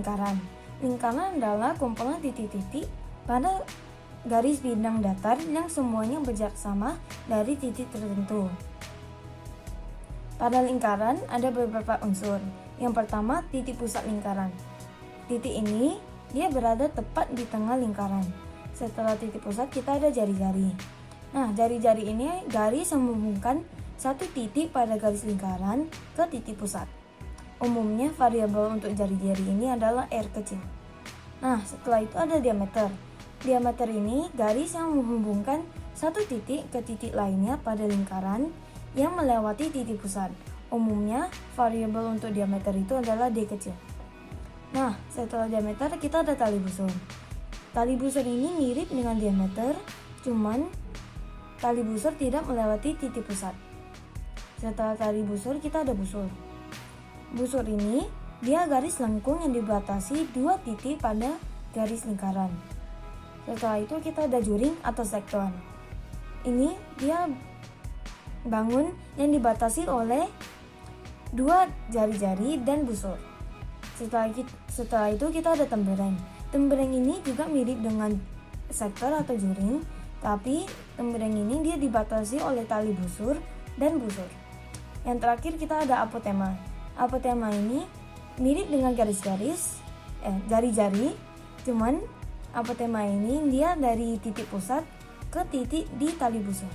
lingkaran. Lingkaran adalah kumpulan titik-titik pada garis bidang datar yang semuanya berjarak sama dari titik tertentu. Pada lingkaran ada beberapa unsur. Yang pertama, titik pusat lingkaran. Titik ini dia berada tepat di tengah lingkaran. Setelah titik pusat kita ada jari-jari. Nah, jari-jari ini garis yang menghubungkan satu titik pada garis lingkaran ke titik pusat. Umumnya variabel untuk jari-jari ini adalah R kecil. Nah, setelah itu ada diameter. Diameter ini garis yang menghubungkan satu titik ke titik lainnya pada lingkaran yang melewati titik pusat. Umumnya variabel untuk diameter itu adalah D kecil. Nah, setelah diameter kita ada tali busur. Tali busur ini mirip dengan diameter, cuman tali busur tidak melewati titik pusat. Setelah tali busur kita ada busur. Busur ini dia garis lengkung yang dibatasi dua titik pada garis lingkaran. Setelah itu kita ada juring atau sektor. Ini dia bangun yang dibatasi oleh dua jari-jari dan busur. Setelah itu kita ada tembereng. Tembereng ini juga mirip dengan sektor atau juring, tapi tembereng ini dia dibatasi oleh tali busur dan busur. Yang terakhir kita ada apotema. Apotema ini mirip dengan jari-jari, cuman apotema ini dia dari titik pusat ke titik di tali busur.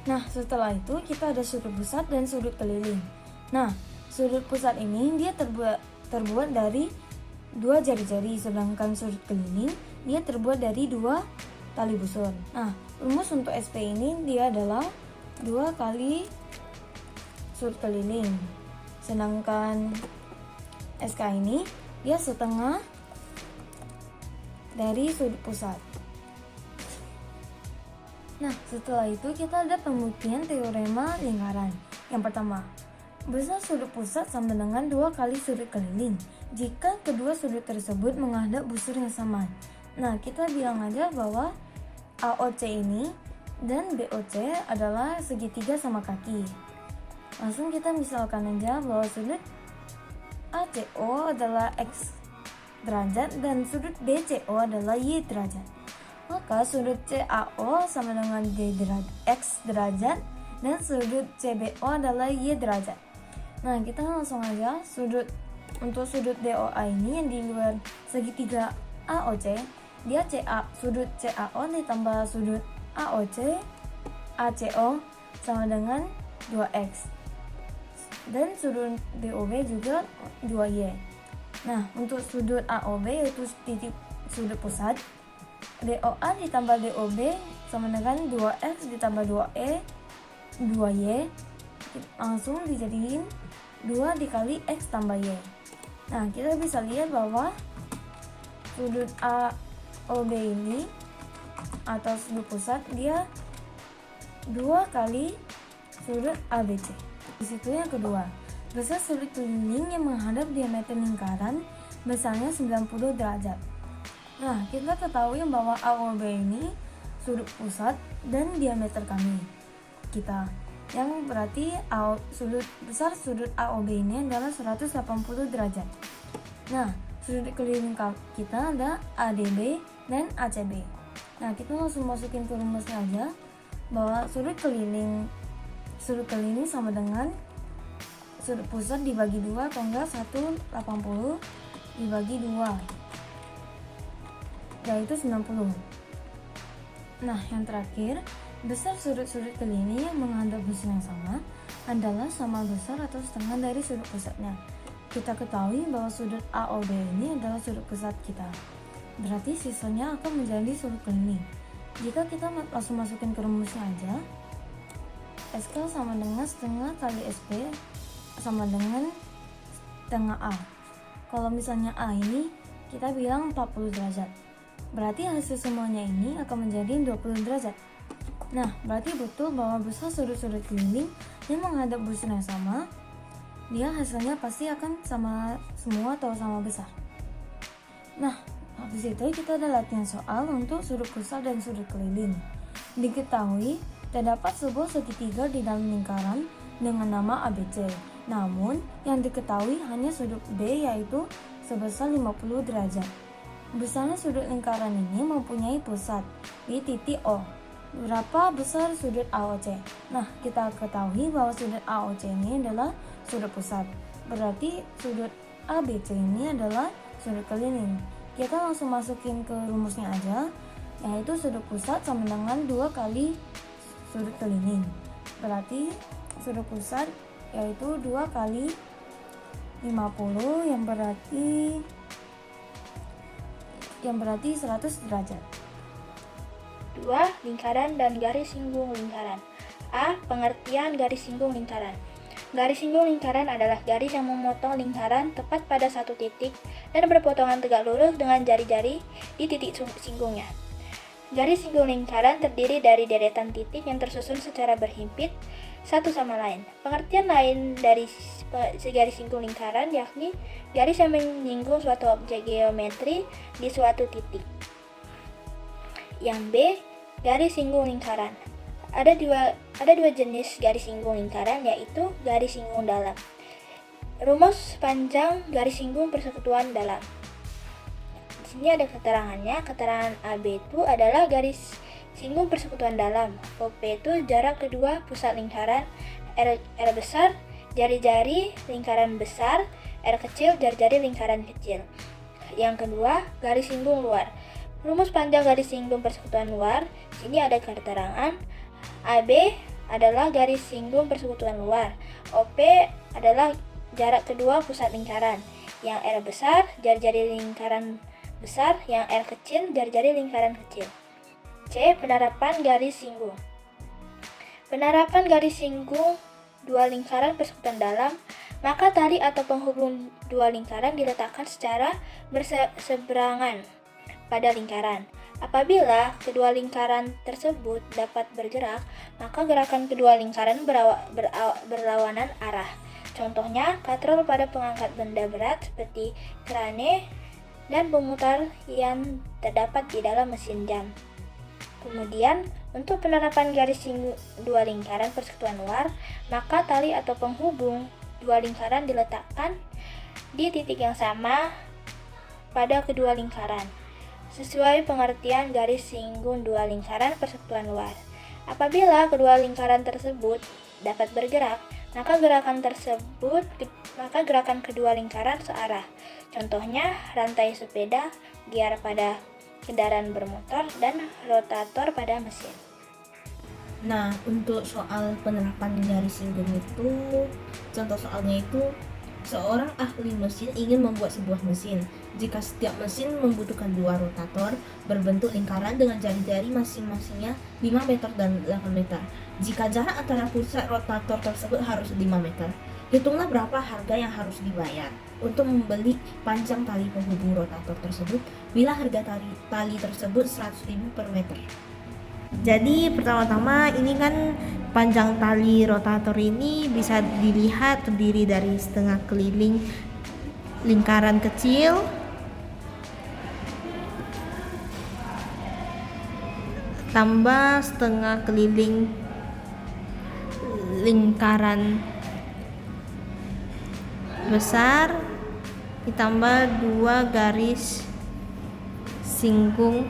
Nah, setelah itu kita ada sudut pusat dan sudut keliling. Nah, sudut pusat ini dia terbuat dari dua jari-jari, sedangkan sudut keliling dia terbuat dari dua tali busur. Nah, rumus untuk SP ini dia adalah 2 kali sudut keliling, sedangkan SK ini dia setengah dari sudut pusat. Nah, setelah itu kita ada pembuktian teorema lingkaran. Yang pertama, besar sudut pusat sama dengan 2 kali sudut keliling jika kedua sudut tersebut menghadap busur yang sama. Nah, kita bilang aja bahwa AOC ini dan BOC adalah segitiga sama kaki. Langsung kita misalkan aja bahwa sudut ACO adalah X derajat dan sudut BCO adalah Y derajat. Maka sudut CAO sama dengan X derajat dan sudut CBO adalah Y derajat. Nah, kita langsung aja untuk sudut DOA ini yang di luar segitiga AOC, dia sudut CAO ditambah sudut AOC ACO sama dengan 2X. Dan sudut DOB juga 2Y. Nah, untuk sudut AOB yaitu titik sudut pusat, DOA ditambah DOB sama dengan 2X ditambah 2E 2Y, langsung dijadiin 2 dikali X tambah Y. Nah, kita bisa lihat bahwa sudut AOB ini atau sudut pusat dia 2 kali sudut ABC. Di situ yang kedua, besar sudut keliling yang menghadap diameter lingkaran besarnya 90 derajat. Nah, kita ketahui bahwa AOB ini sudut pusat dan diameter kita. Yang berarti besar sudut AOB ini adalah 180 derajat. Nah, sudut keliling kita ada ADB dan ACB. Nah, kita langsung masukin ke rumusnya aja bahwa sudut keliling sama dengan sudut pusat dibagi 2 atau enggak 180 dibagi 2 yaitu 90. Nah, yang terakhir, besar sudut-sudut keliling yang menghadap busur yang sama adalah sama besar atau setengah dari sudut pusatnya. Kita ketahui bahwa sudut AOB ini adalah sudut pusat kita, berarti sisanya akan menjadi sudut keliling. Jika kita langsung masukin ke rumusnya aja, SK sama dengan setengah kali SP sama dengan setengah A. Kalau misalnya A ini kita bilang 40 derajat, berarti hasil semuanya ini akan menjadi 20 derajat. Nah, berarti betul bahwa besar sudut-sudut keliling yang menghadap busur yang sama, dia hasilnya pasti akan sama semua atau sama besar. Nah, habis itu kita ada latihan soal untuk sudut pusat dan sudut keliling. Diketahui terdapat sebuah segitiga di dalam lingkaran dengan nama ABC. Namun, yang diketahui hanya sudut B yaitu sebesar 50 derajat. Besarnya sudut lingkaran ini mempunyai pusat di titik O. Berapa besar sudut AOC? Nah, kita ketahui bahwa sudut AOC ini adalah sudut pusat. Berarti sudut ABC ini adalah sudut keliling. Kita langsung masukin ke rumusnya aja, yaitu sudut pusat sama dengan 2 kali sudut keliling. Berarti sudut pusat yaitu 2 kali 50 yang berarti 100 derajat. 2. Lingkaran dan garis singgung lingkaran. A. Pengertian garis singgung lingkaran. Garis singgung lingkaran adalah garis yang memotong lingkaran tepat pada satu titik dan berpotongan tegak lurus dengan jari-jari di titik singgungnya. Garis singgung lingkaran terdiri dari deretan titik yang tersusun secara berhimpit satu sama lain. Pengertian lain dari garis singgung lingkaran yakni garis yang menyinggung suatu objek geometri di suatu titik. Yang B. Garis singgung lingkaran. Ada dua jenis garis singgung lingkaran, yaitu garis singgung dalam. Rumus panjang garis singgung persekutuan dalam. Di sini ada keterangannya. Keterangan AB itu adalah garis singgung persekutuan dalam. OP itu jarak kedua pusat lingkaran. R besar jari-jari lingkaran besar, R kecil jari-jari lingkaran kecil. Yang kedua, garis singgung luar. Rumus panjang garis singgung persekutuan luar. Di sini ada keterangan. AB adalah garis singgung persekutuan luar. OP adalah jarak kedua pusat lingkaran. Yang R besar jari-jari lingkaran besar, yang R kecil jari-jari lingkaran kecil. C. Penerapan garis singgung. Penerapan garis singgung dua lingkaran persekutuan dalam, maka tali atau penghubung dua lingkaran diletakkan secara berseberangan pada lingkaran. Apabila kedua lingkaran tersebut dapat bergerak, maka gerakan kedua lingkaran berlawanan arah. Contohnya, katrol pada pengangkat benda berat seperti krane dan pemutar yang terdapat di dalam mesin jam. Kemudian, untuk penerapan garis singgung dua lingkaran persekutuan luar, maka tali atau penghubung dua lingkaran diletakkan di titik yang sama pada kedua lingkaran, sesuai pengertian garis singgung dua lingkaran persekutuan luar. Apabila kedua lingkaran tersebut dapat bergerak, maka gerakan kedua lingkaran searah. Contohnya, rantai sepeda, giar pada kendaraan bermotor, dan rotator pada mesin. Nah, untuk soal penerapan garis singgung itu, contoh soalnya itu, seorang ahli mesin ingin membuat sebuah mesin. Jika setiap mesin membutuhkan 2 rotator berbentuk lingkaran dengan jari-jari masing-masingnya 5 meter dan 8 meter. Jika jarak antara pusat rotator tersebut harus 5 meter, hitunglah berapa harga yang harus dibayar untuk membeli panjang tali penghubung rotator tersebut bila harga tali tersebut 100.000 per meter. Jadi pertama-tama ini kan panjang tali rotator ini bisa dilihat terdiri dari setengah keliling lingkaran kecil, tambah setengah keliling lingkaran besar, ditambah 2 garis singgung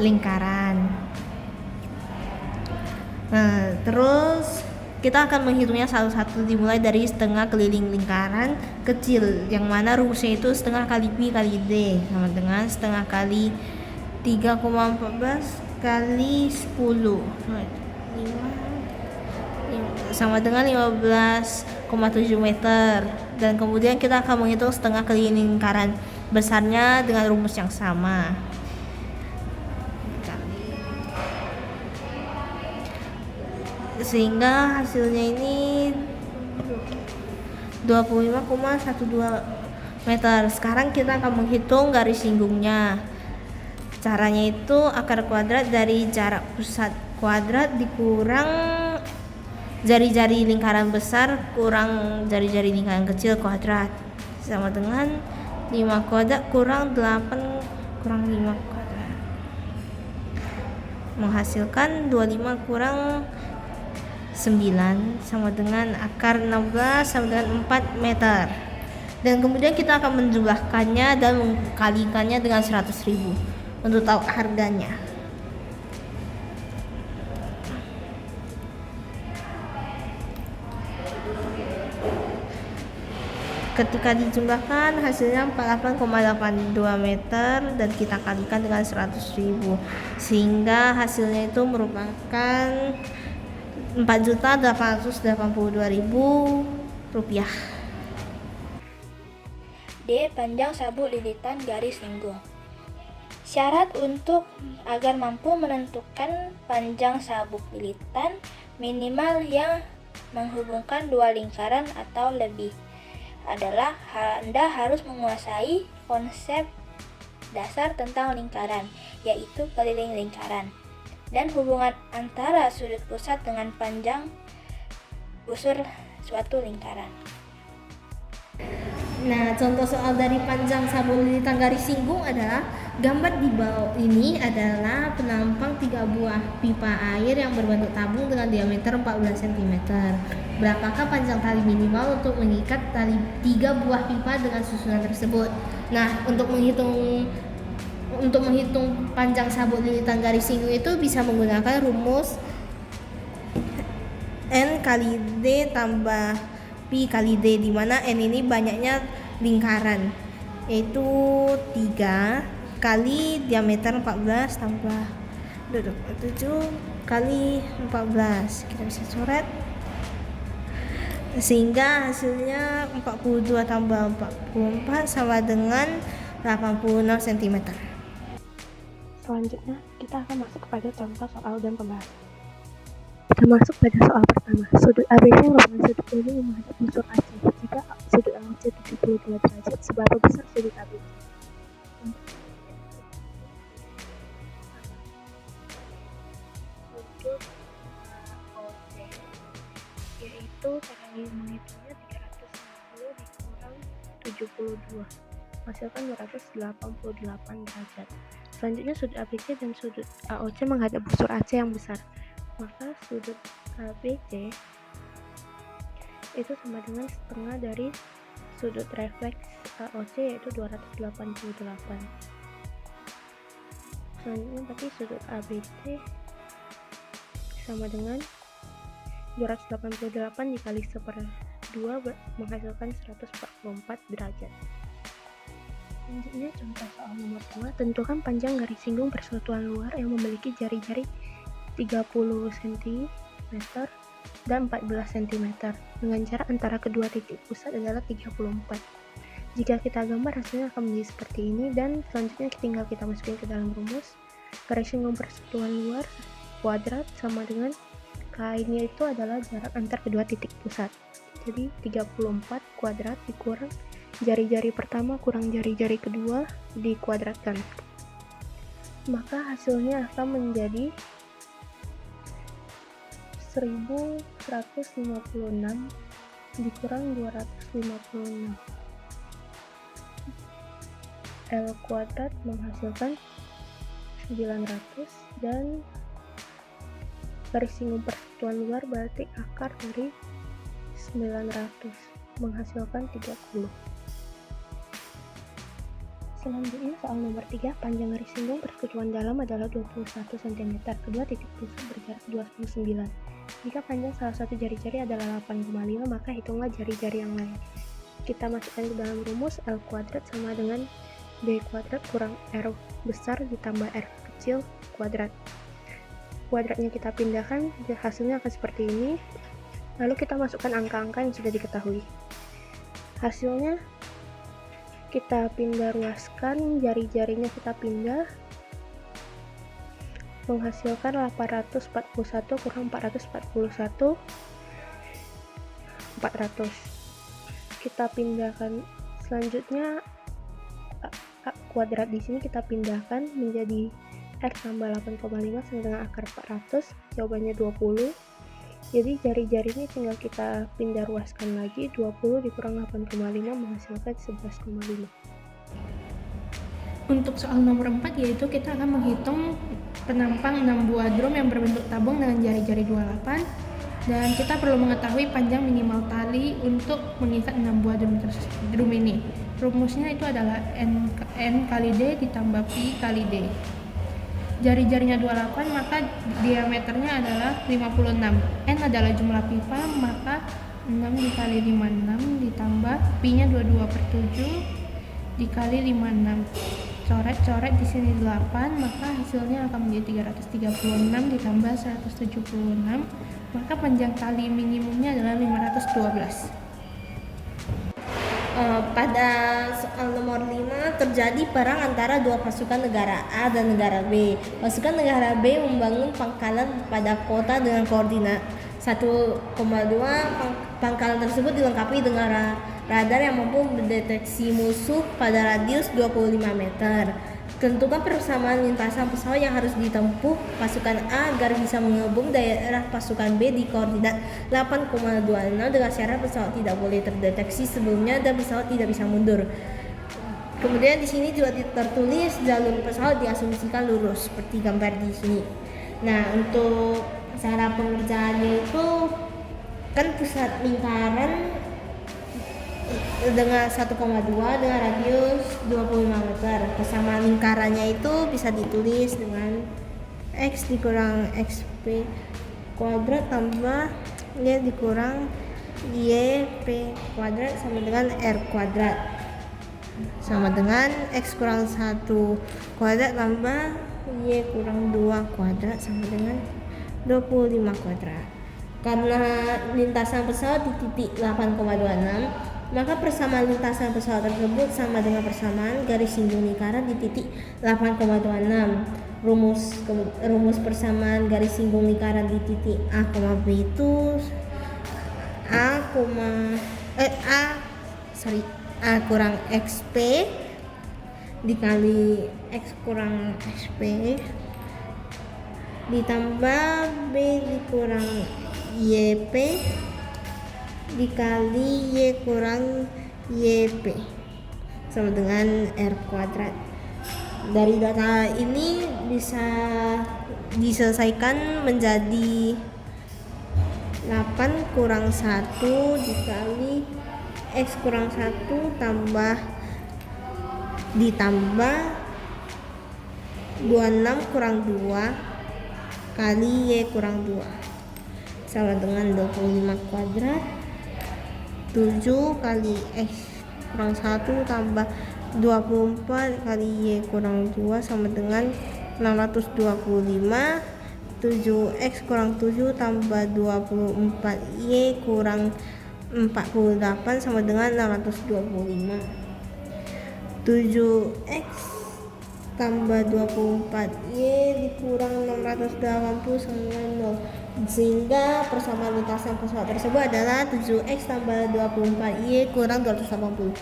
lingkaran. Nah, terus kita akan menghitungnya satu-satu, dimulai dari setengah keliling lingkaran kecil, yang mana rumusnya itu setengah kali pi kali d sama dengan setengah kali 3,14 kali 10 sama dengan 15,7 meter. Dan kemudian kita akan menghitung setengah keliling lingkaran besarnya dengan rumus yang sama. Sehingga hasilnya ini 25,12 meter. Sekarang kita akan menghitung garis singgungnya. Caranya itu akar kuadrat dari jarak pusat kuadrat dikurang jari-jari lingkaran besar kurang jari-jari lingkaran kecil kuadrat, sama dengan 5 kuadrat kurang 8 kurang 5 kuadrat, menghasilkan 25 kurang 9 sama dengan akar 16 sama dengan 4 meter. Dan kemudian kita akan menjumlahkannya dan mengkalikannya dengan 100.000 untuk tahu harganya. Ketika dijumlahkan hasilnya 48,82 meter dan kita kalikan dengan 100.000 sehingga hasilnya itu merupakan 4.882.000 rupiah. D. Panjang sabuk lilitan garis singgung. Syarat untuk agar mampu menentukan panjang sabuk lilitan minimal yang menghubungkan dua lingkaran atau lebih adalah Anda harus menguasai konsep dasar tentang lingkaran, yaitu keliling lingkaran, dan hubungan antara sudut pusat dengan panjang busur suatu lingkaran. Nah, contoh soal dari panjang sabuk lilitan garis singgung adalah gambar di bawah ini adalah penampang 3 buah pipa air yang berbentuk tabung dengan diameter 14 cm. Berapakah panjang tali minimal untuk mengikat tali 3 buah pipa dengan susunan tersebut? Nah, untuk menghitung panjang sabuk lilitan garis singgung itu bisa menggunakan rumus N kali D tambah Pi kali D, di mana N ini banyaknya lingkaran, yaitu 3 kali diameter 14 tambah 7 kali 14. Kita bisa coret sehingga hasilnya 42 tambah 44 sama dengan 86 cm. Selanjutnya, kita akan masuk kepada contoh soal dan pembahasan. Kita masuk pada soal pertama. Sudut ABC merupakan sudut keliling yang menghadap busur AC. Jika sudut AOC 72 derajat, seberapa besar sudut ABC? Sudut AOC, yaitu cara menghitungnya 360 dikurang 72, menghasilkan 288 derajat. Selanjutnya sudut ABC dan sudut AOC menghadap busur AC yang besar. Maka sudut ABC itu sama dengan setengah dari sudut refleks AOC, yaitu 288. Selanjutnya berarti sudut ABC sama dengan 288 dikali 1/2 menghasilkan 144 derajat. Selanjutnya contoh soal nomor 2, tentukan panjang garis singgung persatuan luar yang memiliki jari-jari 30 cm dan 14 cm dengan jarak antara kedua titik pusat adalah 34. Jika kita gambar hasilnya akan menjadi seperti ini, dan selanjutnya tinggal kita masukin ke dalam rumus. Garis singgung persatuan luar kuadrat sama dengan kainnya itu adalah jarak antar kedua titik pusat. Jadi 34 kuadrat dikurang jari-jari pertama kurang jari-jari kedua dikuadratkan. Maka hasilnya akan menjadi 1156 dikurang 256. L kuadrat menghasilkan 900 dan garis singgung persatuan luar berarti akar dari 900 menghasilkan 30. Selanjutnya soal nomor 3, panjang garis singgung persekutuan dalam adalah 21 cm. Kedua titik pusat berjarak 29. Jika panjang salah satu jari-jari adalah 8,5, maka hitunglah jari-jari yang lain. Kita masukkan ke dalam rumus L kuadrat sama dengan B kuadrat kurang R besar ditambah R kecil kuadrat. Kuadratnya kita pindahkan, hasilnya akan seperti ini. Lalu kita masukkan angka-angka yang sudah diketahui. Hasilnya kita pindah ruaskan, jari-jarinya kita pindah, menghasilkan 841 kurang 441, 400. Kita pindahkan selanjutnya kuadrat di sini kita pindahkan menjadi R tambah 8,5 sama dengan akar 400, jawabannya 20. Jadi jari-jarinya tinggal kita pindah ruaskan lagi, 20 dikurang 8,5 menghasilkan 11,5. Untuk soal nomor 4, yaitu kita akan menghitung penampang 6 buah drum yang berbentuk tabung dengan jari-jari 28. Dan kita perlu mengetahui panjang minimal tali untuk mengikat 6 buah drum ini. Rumusnya itu adalah N kali D ditambah Pi kali D. Jari-jarinya 28, maka diameternya adalah 56. N adalah jumlah pipa, maka 6 dikali 56 ditambah Pi-nya 22/7 dikali 56. Coret-coret di sini 8, maka hasilnya akan menjadi 336 ditambah 176. Maka panjang tali minimumnya adalah 512. Pada soal nomor 5 terjadi perang antara dua pasukan negara A dan negara B. Pasukan negara B membangun pangkalan pada kota dengan koordinat 1,2. Pangkalan tersebut dilengkapi dengan radar yang mampu mendeteksi musuh pada radius 25 meter. Tentukan persamaan lintasan pesawat yang harus ditempuh pasukan A agar bisa menghubung daerah pasukan B di koordinat 8,26 dengan syarat pesawat tidak boleh terdeteksi sebelumnya dan pesawat tidak bisa mundur. Kemudian di sini juga tertulis jalur pesawat diasumsikan lurus seperti gambar di sini. Nah, untuk cara pengerjaannya itu kan pusat lingkaran dengan 1,2 dengan radius 25 meter. Persamaan lingkarannya itu bisa ditulis dengan X dikurang XP kuadrat tambah Y dikurang YP kuadrat sama dengan R kuadrat sama dengan X kurang 1 kuadrat tambah Y kurang 2 kuadrat sama dengan 25 kuadrat. Karena lintasan pesawat di titik 8,26, maka persamaan lintasan pesawat tersebut sama dengan persamaan garis singgung lingkaran di titik 8,26. Rumus persamaan garis singgung lingkaran di titik A, B itu A kurang XP dikali X kurang XP ditambah B dikurang YP dikali Y kurang YP sama dengan R kuadrat. Dari data ini bisa diselesaikan menjadi 8 kurang 1 dikali X kurang 1 ditambah 26 kurang 2 kali Y kurang 2 sama dengan 25 kuadrat. 7 kali X kurang 1 tambah 24 kali Y kurang 2 sama dengan 625. 7X kurang 7 tambah 24 Y kurang 48 sama dengan 625. 7X tambah 24 Y dikurang 680 sama dengan 0, sehingga persamaan lintasan pesawat tersebut adalah 7X tambah 24 Y kurang 280.